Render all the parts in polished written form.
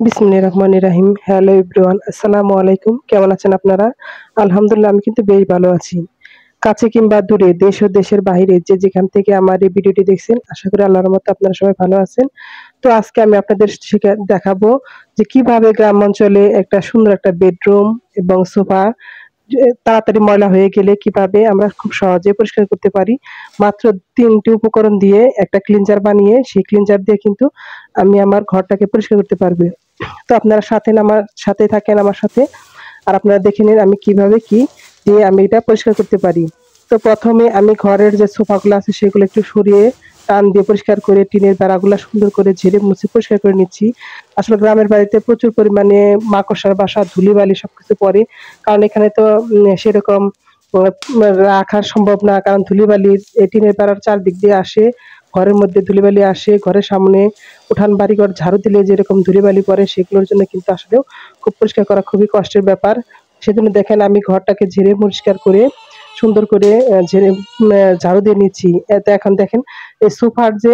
বিসমিল্লাহির রহমানির রহিম। Hello everyone, আসসালামু আলাইকুম। কেমন আছেন আপনারা? আলহামদুলিল্লাহ, আমি কিন্তু বেশ ভালো আছি। কাছে কিংবা দূরে, দেশ ও দেশের বাহিরে যে যেখান থেকে আমার এই ভিডিওটি দেখছেন, আশা করি আল্লাহর রহমতে আপনারা সবাই ভালো আছেন। তো আজকে আমি আপনাদের দেখাবো যে কিভাবে গ্রাম অঞ্চলে একটা সুন্দর একটা বেডরুম এবং সোফা তাড়াতাড়ি ময়লা হয়ে গেলে কিভাবে আমরা খুব সহজে পরিষ্কার করতে পারি। মাত্র ৩ টি উপকরণ দিয়ে একটা ক্লিনজার বানিয়ে সেই ক্লিনজার দিয়ে কিন্তু আমি আমার ঘরটাকে পরিষ্কার করতে পারবে। তো আপনারা আমার সাথে থাকেন আমার সাথে। আর আপনারা দেখে নিন আমি কিভাবে কি দিয়ে আমি এটা পরিষ্কার করতে পারি। তো ১ম এ আমি ঘরের যে সোফাগুলো আছে সেগুলো একটু সরিয়ে টান দিয়ে পরিষ্কার করে টিনের বেড়াগুলা সুন্দর করে ঝেড়ে মুছে পরিষ্কার করে নিচ্ছি। আসলে গ্রামের বাড়িতে প্রচুর পরিমাণে মাকড়সার বাসা, ধুলিবালি সবকিছু পড়ে। কারণ এখানে তো সেরকম আ রাখা সম্ভব না। কারণ ধুলিবালি টিনের বেড়ার চারদিক দিয়ে আসে। ঘরের মধ্যে ধুলিবালি আসে, ঘরের সামনে উঠান বাড়িঘর ঝাড়ু দিলে যেরকম ধূলিবালি পড়ে সেগুলোর জন্য কিন্তু আসলেও খুব পরিষ্কার করা খুবই কষ্টের ব্যাপার। সেজন্য দেখেন আমি ঘরটাকে ঝেড়ে পরিষ্কার করে সুন্দর করে ঝেড়ে ঝাড়ু দিয়ে নিচ্ছি। এতে এখন দেখেন এই সোফার যে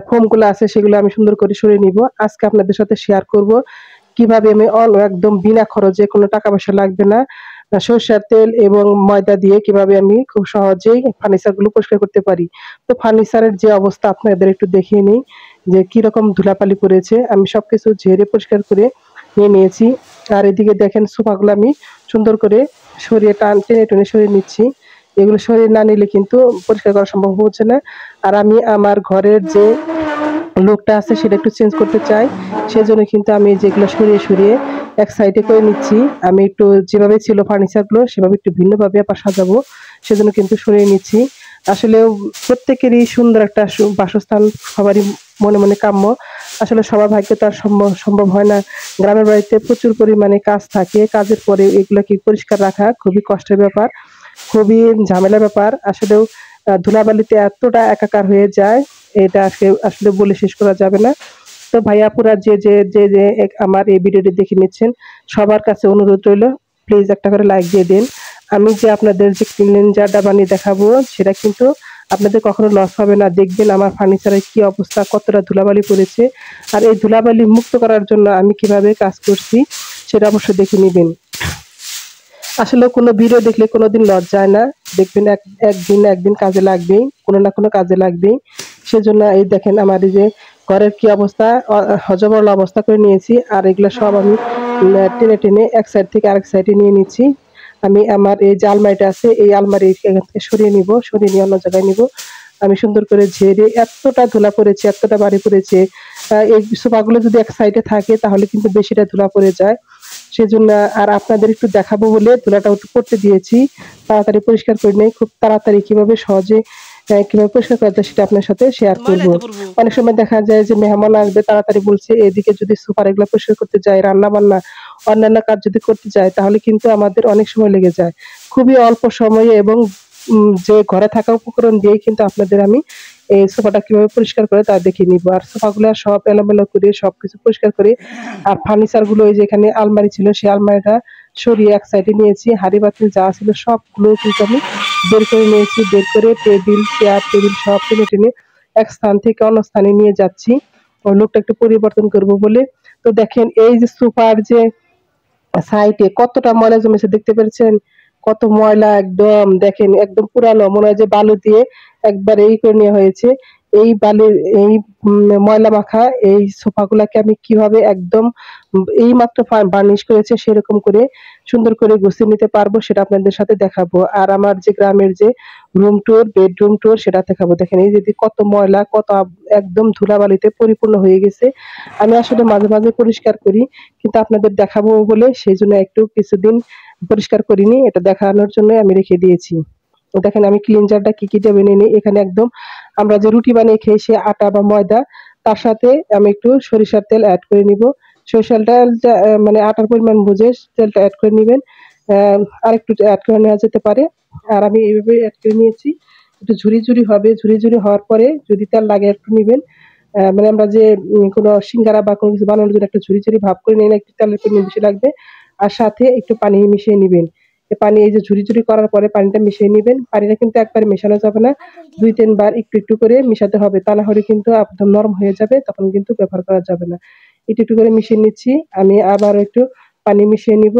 ফোমগুলো আছে সেগুলো আমি সুন্দর করে সরিয়ে নিব। আজকে আপনাদের সাথে শেয়ার করব কিভাবে আমি একদম বিনা খরচে কোনো টাকা পয়সা লাগবে না। সরিষার তেল এবং ময়দা দিয়ে কিভাবে আমি খুব সহজেই ফার্নিচারগুলো পরিষ্কার করতে পারি। তো ফার্নিচারের যে অবস্থা আপনাদের একটু দেখিয়ে নেই যে কিরকম ধুলাবালি পড়েছে। আমি সবকিছু ঝেড়ে পরিষ্কার করে নিয়ে নিয়েছি। আর এদিকে দেখেন সোফাগুলো আমি সুন্দর করে সরিয়ে টেনে টুনে সরিয়ে নিচ্ছি। এগুলো সরিয়ে না নিলে কিন্তু পরিষ্কার করা সম্ভব হচ্ছে না। আর আমি আমার ঘরের যে লুকটা আছে সেটা একটু চেঞ্জ করতে চাই। সেজন্য কিন্তু আমি যেগুলো সরিয়ে এক সাইডে করে নিচ্ছি। আমি একটু যেভাবে ছিল ফার্নিচারগুলো সেভাবে একটু ভিন্নভাবে আবার সাজাবো। সেজন্য কিন্তু সরিয়ে নিচ্ছি। আসলেও প্রত্যেকেরই সুন্দর একটা বাসস্থান সবারই মনে কাম্য। আসলে সবার ভাগ্যে তো আর সম্ভব হয় না। গ্রামের বাড়িতে প্রচুর পরিমাণে কাজ থাকে। কাজের পরে এগুলাকে পরিষ্কার রাখা খুবই কষ্টের ব্যাপার, খুবই ঝামেলার ব্যাপার। আসলেও ধুলাবালিতে এতটা একাকার হয়ে যায়, এটা আসলে বলে শেষ করা যাবে না। তো ভাই আপুরা যে আমার এই ভিডিওটি দেখে নিচ্ছেন, সবার কাছে অনুরোধ রইলো প্লিজ একটা করে লাইক দিয়ে দিন। আমি যে আপনাদের যে ক্লিনজারটা বানিয়ে দেখাবো সেটা কিন্তু আপনাদের কখনো লস হবে না। দেখবেন আমার ফার্নিচারের কি অবস্থা, কতটা ধুলাবালি পড়েছে। আর এই ধুলাবালি মুক্ত করার জন্য আমি কিভাবে কাজ করছি সেটা অবশ্যই দেখে নিবেন। আসলে কোনো ভিডিও দেখলে কোনোদিন লস যায় না। দেখবেন একদিন না একদিন কাজে লাগবেই। কোনো না কোনো কাজে লাগবেই। সেজন্য এই দেখেন আমার এই যে ঘরের কি অবস্থা, হযবরল অবস্থা করে নিয়েছি। আর এগুলা সব আমি টেনে এক সাইড থেকে আরেক সাইডে নিয়ে নিচ্ছি। আমি আমার এই যে আলমারিটা আছে এই আলমারি এখান থেকে সরিয়ে নিব। সরিয়ে নিয়ে অন্য জায়গায় নিব। আমি সুন্দর করে ঝেড়ে এতটা ধুলা পড়েছে, এতটা বাড়ি পড়েছে। এই সোফাগুলো যদি এক সাইডে থাকে তাহলে কিন্তু বেশিটা ধুলা পড়ে যায়। সেজন্য আর আপনাদের একটু দেখাবো বলে ধুলাটাও একটু পড়তে দিয়েছি। তাড়াতাড়ি পরিষ্কার করে নেই। খুব তাড়াতাড়ি কিভাবে সহজে কিভাবে পরিষ্কার করা যায় সেটা আপনার সাথে শেয়ার করব। অনেক সময় দেখা যায় যে মেহমান আসবে তাড়াতাড়ি বলছে এদিকে যদি সোফার এগুলা পরিষ্কার করতে যাই, রান্না-বান্না, অন্যান্য কাজ যদি করতে যাই তাহলে কিন্তু আমাদের অনেক সময় লেগে যায়। খুবই অল্প সময়ে এবং যে ঘরে থাকা উপকরণ দিয়েই কিন্তু আপনাদের আমি এই সোফাটা কিভাবে পরিষ্কার করে তা দেখিয়ে নিব। আর সোফাগুলা সব এলোমেলো করে সবকিছু পরিষ্কার করে আর ফার্নিচার গুলো ওই যে এখানে আলমারি ছিল সেই আলমারিটা সরিয়ে এক সাইডে নিয়েছি। হাঁড়ি-পাতিল যা ছিল সবগুলো কিন্তু আমি বের করে নিয়েছি। বের করে টেবিল, চেয়ার টেবিল সব টেনে এক স্থান থেকে অন্য স্থানে নিয়ে যাচ্ছি। ওই লুকটা একটু পরিবর্তন করব বলে। তো দেখেন এই যে সোফার যে সাইডে কতটা ময়লা জমেছে দেখতে পেরেছেন? কত ময়লা একদম দেখেন একদম পুরানো মনে হয় যে বালু দিয়ে একবারে করে নেওয়া হয়েছে। এই বালির এই ময়লা মাখা এই সোফাগুলাকে আমি কিভাবে একদম এইমাত্র বার্নিশ করেছে সেরকম করে সুন্দর করে গুছিয়ে নিতে পারবো সেটা আপনাদের সাথে দেখাবো। আর আমার যে গ্রামের যে রুম ট্যুর, বেডরুম ট্যুর সেটা দেখাবো। দেখেন এই যে কত ময়লা, কত একদম ধুলাবালিতে পরিপূর্ণ হয়ে গেছে। আমি আসলে মাঝে মাঝে পরিষ্কার করি। কিন্তু আপনাদের দেখাবো বলে সেজন্য একটু কিছুদিন পরিষ্কার করিনি। এটা দেখানোর জন্য আমি রেখে দিয়েছি। তো দেখেন আমি ক্লিনজারটা কি দিয়ে বানিয়ে নিই। এখানে একদম আমরা যে রুটি বানিয়ে খাই সে আটা বা ময়দা তার সাথে আমি একটু সরিষার তেল এড করে নিব। সরিষার তেলটা মানে আটার পরিমাণ বুঝে তেলটা এড করে নিবেন। আ আরেকটু এড করে নেওয়া যেতে পারে। আর আমি এইভাবে এড করে নিয়েছি। একটু ঝুরি হবে। ঝুরি হওয়ার পরে যদি তেল লাগে একটু নিবেন। মানে আমরা যে কোনো সিঙ্গারা বা কোনো কিছু বানানোর জন্য একটা ঝুরি ভাব করে নিয়ে একটু তেলের পরিমাণ বেশি লাগবে। আর সাথে একটু পানি মিশিয়ে নিবেন। পানি এই যে ঝুরি করার পরে পানিটা মিশিয়ে নিবেন। পানিটা কিন্তু একবারে মেশানো যাবে না। ২-৩ বার একটু করে মিশাতে হবে। তা না হলে কিন্তু একদম নরম হয়ে যাবে। তখন কিন্তু ব্যবহার করা যাবে না। একটু একটু করে মিশিয়ে নিচ্ছি। আমি আবার একটু পানি মিশিয়ে নিব।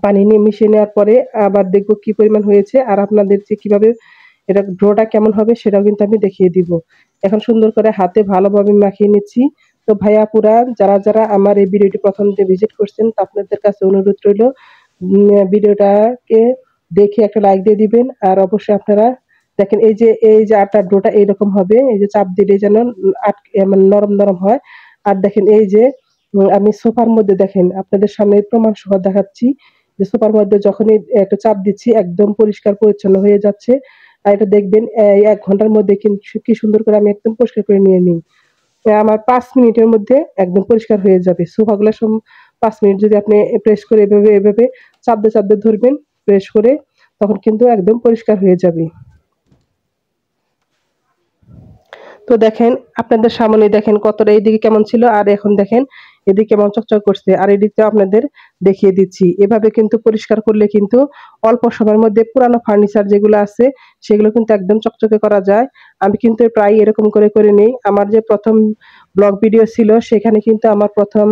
পানি নিয়ে মিশিয়ে নেওয়ার পরে আবার দেখবো কি পরিমাণ হয়েছে, আর আপনাদের যে কিভাবে এটা ডোটা কেমন হবে সেটাও কিন্তু আমি দেখিয়ে দিব। এখন সুন্দর করে হাতে ভালোভাবে মাখিয়ে নিচ্ছি। তো ভাই আপুরা যারা আমার এই ভিডিওটি প্রথম দিয়ে ভিজিট করছেন, তা আপনাদের কাছে অনুরোধ রইল ভিডিওটাকে দেখে একটা লাইক দিয়ে দিবেন। আর অবশ্যই আপনারা দেখেন এই যে আটার ডোটা এইরকম হবে, এই যে চাপ দিলে যেন মানে নরম নরম হয়। আর দেখেন এই যে আমি সোফার মধ্যে দেখেন আপনাদের সামনে প্রমাণ সহ দেখাচ্ছি যে সোফার মধ্যে যখনই একটা চাপ দিচ্ছি একদম পরিষ্কার পরিচ্ছন্ন হয়ে যাচ্ছে। আর এটা দেখবেন এই ১ ঘন্টার মধ্যে কি সুন্দর করে আমি একদম পরিষ্কার করে নিয়ে নিই। আমার ৫ মিনিটের মধ্যে একদম পরিষ্কার হয়ে যাবে। সোফাগুলা ৫ মিনিট যদি আপনি প্রেস করে এভাবে চাপতে ধরবেন, প্রেস করে তখন কিন্তু একদম পরিষ্কার হয়ে যাবে। তো দেখেন আপনাদের সামনে দেখেন কতটা এইদিকে কেমন ছিল, আর এখন দেখেন এদিকে কেমন চকচক করছে, আর এদিকটাও আপনাদের দেখিয়ে দিচ্ছি। এভাবে কিন্তু পরিষ্কার করলে কিন্তু অল্প সময়ের মধ্যে পুরানো ফার্নিচার যেগুলো আছে সেগুলো কিন্তু একদম চকচকে করা যায়। আমি কিন্তু প্রায় এরকম করে নেই। আমার যে প্রথম ব্লগ ভিডিও ছিল সেখানে কিন্তু আমার প্রথম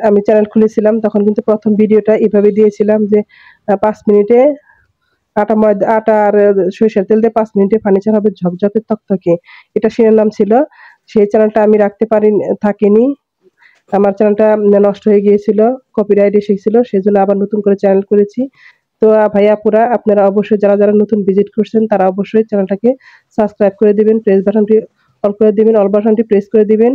আমি চ্যানেল খুলেছিলাম, তখন কিন্তু প্রথম ভিডিওটা এভাবে দিয়েছিলাম যে ৫ মিনিটে আটা আর সরিষার তেল দিয়ে ৫ মিনিটে ফার্নিচার হবে ঝকঝকে তকতকে। এটা শিরোনাম ছিল। সেই চ্যানেলটা আমি রাখতে থাকিনি। আমার চ্যানেলটা নষ্ট হয়ে গিয়েছিল। কপিরাইট এসেছিল। সেজন্য আবার নতুন করে চ্যানেল করেছি। তো ভাই আপুরা আপনারা অবশ্যই যারা নতুন ভিজিট করছেন তারা অবশ্যই চ্যানেলটাকে সাবস্ক্রাইব করে দিবেন। অল বাটনটি প্রেস করে দিবেন।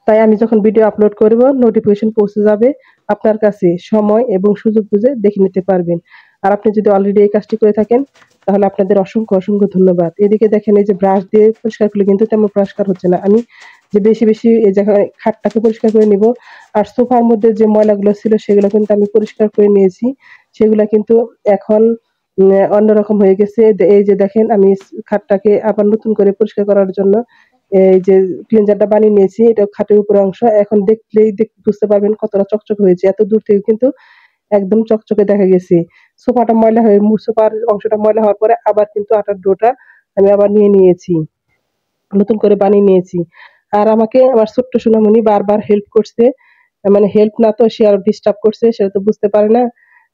তাই আমি যখন ভিডিও আপলোড করব নোটিফিকেশন পৌঁছে যাবে আপনার কাছে, সময় এবং সুযোগ বুঝে দেখে নিতে পারবেন। আর আপনি যদি অলরেডি এই কাজটি করে থাকেন তাহলে আপনাদের অসংখ্য ধন্যবাদ। এদিকে দেখেন এই যে ব্রাশ দিয়ে পরিষ্কার করলে কিন্তু তেমন পরিষ্কার হচ্ছে না। আমি যে বেশি এই জায়গায় খাটটাকে পরিষ্কার করে নিব। আর সোফার মধ্যে যে ময়লাগুলো ছিল সেগুলো কিন্তু আমি পরিষ্কার করে নিয়েছি। সেগুলা কিন্তু এখন অন্যরকম হয়ে গেছে। এই যে দেখেন আমি খাটটাকে আবার নতুন করে পরিষ্কার করার জন্য এই যে ক্লিনজারটা বানিয়ে নিয়েছি, এটা খাটের উপরের অংশ। এখন দেখলেই বুঝতে পারবেন কতটা চকচকে হয়েছে। এত দূর থেকে কিন্তু একদম চকচকে দেখা গেছে। সোফাটা ময়লা হয়ে সোফার অংশটা ময়লা হওয়ার পরে আবার কিন্তু আটার ডোটা আমি আবার নিয়ে নিয়েছি। নতুন করে বানিয়ে নিয়েছি। আর আমাকে আমার ছোট্ট সোনামণি বারবার হেল্প করছে। মানে হেল্প না তো সে আরো ডিস্টার্ব করছে, সেটা তো বুঝতে পারে না।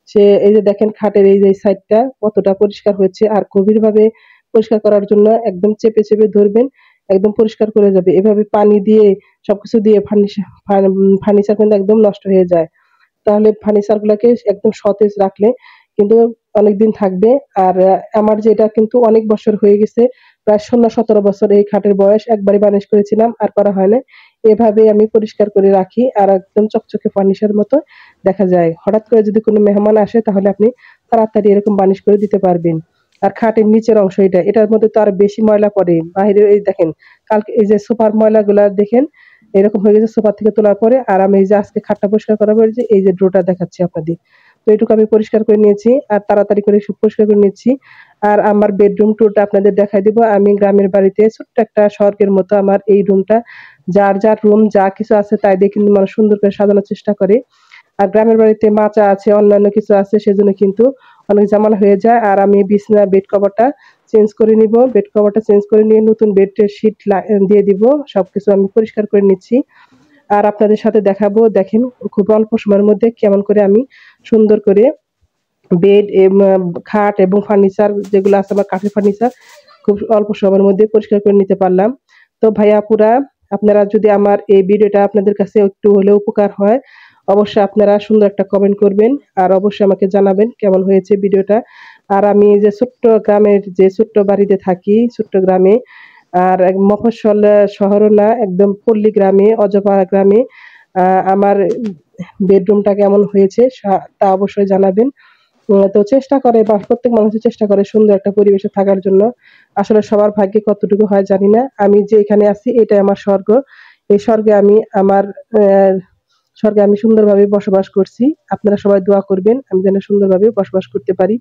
সে এই যে দেখেন খাটের এই যে সাইডটা কতটা পরিষ্কার হয়েছে, আর গভীরভাবে পরিষ্কার করার জন্য একদম চেপে ধরবেন, একদম পরিষ্কার করে যাবে। এভাবে পানি দিয়ে সবকিছু দিয়ে ফার্নিচার কিন্তু একদম নষ্ট হয়ে যায়। তাহলে ফার্নিচার গুলাকে একদম সতেজ রাখলে কিন্তু অনেকদিন থাকবে। আর আমার যে এটা কিন্তু অনেক বছর হয়ে গেছে, প্রায় ১৬-১৭ বছর এই খাটের বয়স। একবারই বানিশ করেছিলাম, আর করা হয় না। এভাবে আমি পরিষ্কার করে রাখি আর একদম চকচকে ফার্নিচার মতো দেখা যায়। হঠাৎ করে যদি কোনো মেহমান আসে তাহলে আপনি তাড়াতাড়ি এরকম বানিশ করে দিতে পারবেন। আর খাটের নিচের অংশ এটার মধ্যে তো আরো বেশি ময়লা পড়ে। বাহিরে এই দেখেন কালকে এই যে সোফার ময়লাগুলা দেখেন এরকম হয়ে গেছে সোফা থেকে তোলার পরে। আর আমি এই যে আজকে খাটটা পরিষ্কার করার পরে যে এই যে ড্রটা দেখাচ্ছি আপনাদের। তো এটুকু আমি পরিষ্কার করে নিয়েছি আর তাড়াতাড়ি করে সব পরিষ্কার করে নিচ্ছি। আর আমার বেডরুম টুরটা আপনাদের দেখাই দিব। আমি গ্রামের বাড়িতে ছোট্ট একটা স্বর্গের মতো আমার এই রুমটা। যার রুম যা কিছু আছে তাই দিয়ে কিন্তু মানুষ সুন্দর করে সাজানোর চেষ্টা করে। আর গ্রামের বাড়িতে মাচা আছে, অন্যান্য কিছু আছে, সেজন্য কিন্তু অনেক ঝামেলা হয়ে যায়। আর আমি বিছানা বেড কভারটা চেঞ্জ করে নিব। বেড কভারটা চেঞ্জ করে নিয়ে নতুন বেডের শীট দিয়ে দিব। সবকিছু আমি পরিষ্কার করে নিচ্ছি। আর আপনাদের সাথে দেখাবো দেখেন খুব অল্প সময়ের মধ্যে কেমন করে আমি সুন্দর করে বেড খাট এবং ফার্নিচার যেগুলো আছে আমার কাঠের ফার্নিচার খুব অল্প সময়ের মধ্যে পরিষ্কার করে নিতে পারলাম। তো ভাইয়া আপুরা আপনারা যদি আমার এই ভিডিওটা আপনাদের কাছে একটু হলেও উপকার হয়, অবশ্যই আপনারা সুন্দর একটা কমেন্ট করবেন। আর অবশ্যই আমাকে জানাবেন কেমন হয়েছে ভিডিওটা। আর আমি যে ছোট্ট গ্রামের যে ছোট্ট বাড়িতে থাকি, ছোট্ট গ্রামে, আর মফস্বল শহরও না, একদম পল্লী গ্রামে, অজপাড়া গ্রামে আমার বেডরুমটা কেমন হয়েছে তা অবশ্যই জানাবেন। তো চেষ্টা করে বা প্রত্যেক মানুষই চেষ্টা করে সুন্দর একটা পরিবেশে থাকার জন্য। আসলে সবার ভাগ্যে কতটুকু হয় জানি না। আমি যে এখানে আছি এটাই আমার স্বর্গ। এই স্বর্গে আমি আমার স্বর্গে আমি সুন্দরভাবে বসবাস করছি। আপনারা সবাই দোয়া করবেন আমি যেন সুন্দরভাবে বসবাস করতে পারি।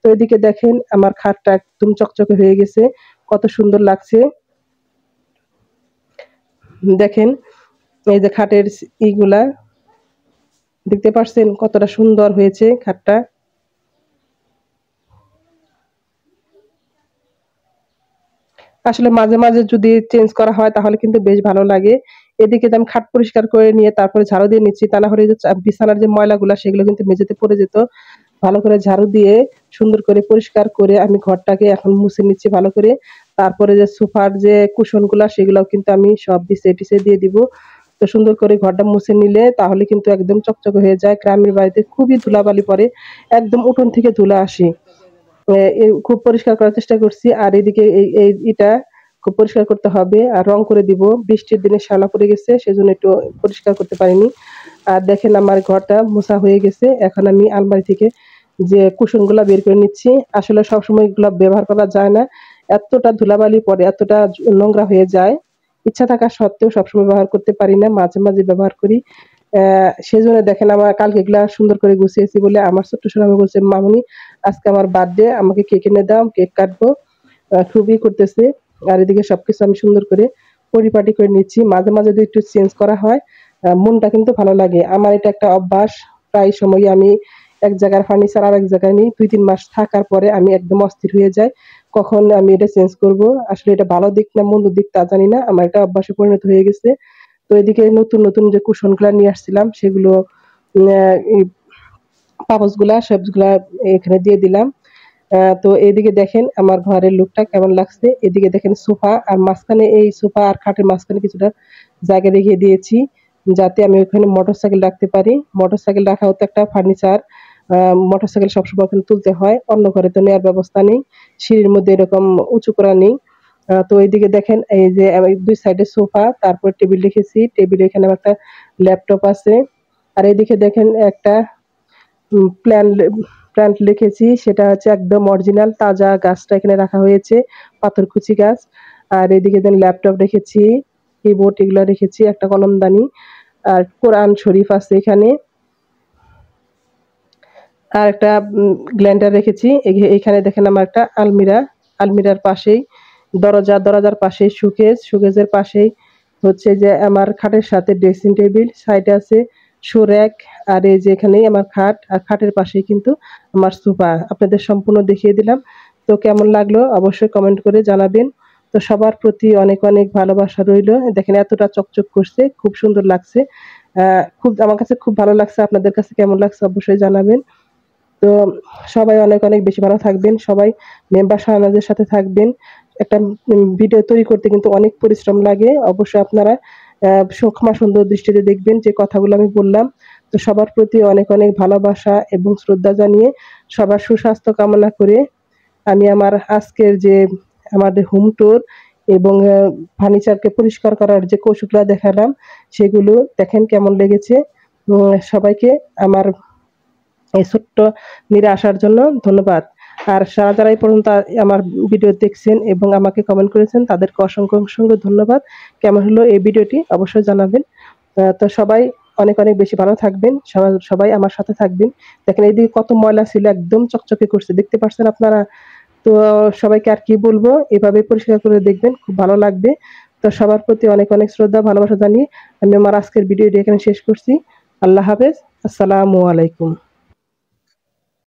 তো এদিকে দেখেন আমার খাটটা একদম চকচকে হয়ে গেছে। কত সুন্দর লাগছে। দেখেন এই যে খাটের ইগুলা দেখতে পাচ্ছেন কতটা সুন্দর হয়েছে খাটটা। আসলে মাঝে যদি চেঞ্জ করা হয় তাহলে কিন্তু বেশ ভালো লাগে। এদিকে আমি খাট পরিষ্কার করে নিয়ে তারপরে ঝাড়ু দিয়ে নিচ্ছি, তা না হলে যে বিছানার যে ময়লাগুলা সেগুলো কিন্তু মেঝেতে পড়ে যেত। ভালো করে ঝাড়ু দিয়ে সুন্দর করে পরিষ্কার করে আমি ঘরটাকে এখন মুছে নিচ্ছি ভালো করে। তারপরে যে সোফার যে কুশন গুলা সেগুলাও কিন্তু আমি সব বিছিয়ে টিছিয়ে দিয়ে দিব। তো সুন্দর করে ঘরটা মুছে নিলে তাহলে কিন্তু একদম চকচকে হয়ে যায়। গ্রামের বাড়িতে খুবই ধুলাবালি পড়ে, একদম উঠোন থেকে ধুলা আসে। খুব পরিষ্কার করার চেষ্টা করছি। আর এদিকে এটা খুব পরিষ্কার করতে হবে আর রং করে দিব। বৃষ্টির দিনে শ্যাওলা পড়ে গেছে, সেজন্য একটু পরিষ্কার করতে পারিনি। আর দেখেন আমার ঘরটা মোছা হয়ে গেছে। এখন আমি আলমারি থেকে যে কুশন গুলা বের করে নিচ্ছি। আসলে সবসময় এগুলো ব্যবহার করা যায় না, এতটা ধুলাবালি পড়ে, এতটা নোংরা হয়ে যায়। ইচ্ছা থাকা সত্ত্বেও সবসময় ব্যবহার করতে পারি না, মাঝে মাঝে ব্যবহার করি। সেজন্য দেখেন আমার কালকে এগুলা সুন্দর করে গুছিয়েছি বলে আমার ছোট্ট সোনামা বলছে, মামুনি আজকে আমার বার্থডে, আমাকে কেক এনে দাও, কেক কাটবো। খুবই করতেছে। আর এদিকে সবকিছু আমি সুন্দর করে পরিপাটি করে নিচ্ছি। মাঝে মাঝে যদি একটু চেঞ্জ করা হয় মনটা কিন্তু ভালো লাগে। আমার এটা একটা অভ্যাস। প্রায় সময় আমি এক জায়গার ফার্নিচার আর এক জায়গায় নিই, 2-3 মাস থাকার পরে আমি একদম অস্থির হয়ে যাই কখন আমি এটা চেঞ্জ করব। আসলে এটা ভালো দিক না মন্দ দিক তা জানি না, আমার এটা অভ্যাসে পরিণত হয়ে গেছে। তো এদিকে নতুন নতুন যে কুশন গুলা নিয়ে আসছিলাম সেগুলো কাগজগুলা সবগুলা এখানে দিয়ে দিলাম। তো এদিকে দেখেন আমার ঘরের লুকটা কেমন লাগছে। এদিকে দেখেন সোফা আর মাঝখানে, এই সোফা আর খাটের মাঝখানে কিছুটা জায়গা রেখে দিয়েছি যাতে আমি ওখানে মোটরসাইকেল রাখতে পারি। মোটরসাইকেল রাখাও তো একটা ফার্নিচার। মোটরসাইকেল সবসময় ওখানে তুলতে হয়, অন্য ঘরে তো নেওয়ার ব্যবস্থা নেই, সিঁড়ির মধ্যে এরকম উঁচু করা নেই। তো এইদিকে দেখেন এই যে আমি 2 সাইডে সোফা, তারপর টেবিল রেখেছি, টেবিলে এখানে আমার একটা ল্যাপটপ আছে। আর এদিকে দেখেন একটা প্ল্যান প্ল্যান্ট লিখেছি, সেটা হচ্ছে একদম অরিজিনাল তাজা গাছটা এখানে রাখা হয়েছে, পাথরকুচি গাছ। আর এদিকে দেন ল্যাপটপ রেখেছি, কিবোর্ড এগুলো রেখেছি, একটা কলমদানি আর কোরআন শরীফ আছে এখানে। আর একটা গ্ল্যান্ডার রেখেছি। এখানে দেখেন আমার একটা আলমিরা, আলমিরার পাশেই দরজা, দরজার পাশেই সুকেস, সুকেসের পাশেই হচ্ছে যে আমার খাটের সাথে ড্রেসিং টেবিল, সাইডে আছে শো র‍্যাক। আর এই যে এখানেই আমার খাট, আর খাটের পাশেই কিন্তু আমার সোফা। আপনাদের সম্পূর্ণ দেখিয়ে দিলাম। তো কেমন লাগলো অবশ্যই কমেন্ট করে জানাবেন। তো সবার প্রতি অনেক অনেক ভালোবাসা রইলো। দেখেন এতটা চকচক করছে, খুব সুন্দর লাগছে। খুব আমার কাছে খুব ভালো লাগছে। আপনাদের কাছে কেমন লাগছে অবশ্যই জানাবেন। তো সবাই অনেক অনেক বেশি ভালো থাকবেন। সবাই মেম্বার শাহনাজের সাথে থাকবেন। একটা ভিডিও তৈরি করতে কিন্তু অনেক পরিশ্রম লাগে। অবশ্যই আপনারা সূক্ষ্ম সুন্দর দৃষ্টিতে দেখবেন যে কথাগুলো আমি বললাম। তো সবার প্রতি অনেক অনেক ভালোবাসা এবং শ্রদ্ধা জানিয়ে সবার সুস্বাস্থ্য কামনা করে আমি আমার আজকের যে আমাদের হোম ট্যুর এবং ফার্নিচারকে পরিষ্কার করার যে কৌশলগুলো দেখালাম সেগুলো দেখেন কেমন লেগেছে। সবাইকে আমার এই ছোট্ট নিরে আসার জন্য ধন্যবাদ। আর যারা এই পর্যন্ত আমার ভিডিও দেখছেন এবং আমাকে কমেন্ট করেছেন তাদেরকে অসংখ্য অসংখ্য ধন্যবাদ। কেমন হলো এই ভিডিওটি অবশ্যই জানাবেন। তো সবাই অনেক অনেক বেশি ভালো থাকবেন। সবাই আমার সাথে থাকবেন। দেখেন এইদিকে কত ময়লা ছিল, একদম চকচকে করছে, দেখতে পাচ্ছেন আপনারা। তো সবাইকে আর কি বলবো, এভাবে পরিষ্কার করে দেখবেন, খুব ভালো লাগবে। তো সবার প্রতি অনেক অনেক শ্রদ্ধা ভালোবাসা জানিয়ে আমি আমার আজকের ভিডিওটি এখানে শেষ করছি। আল্লাহ হাফেজ। আসসালামু আলাইকুম।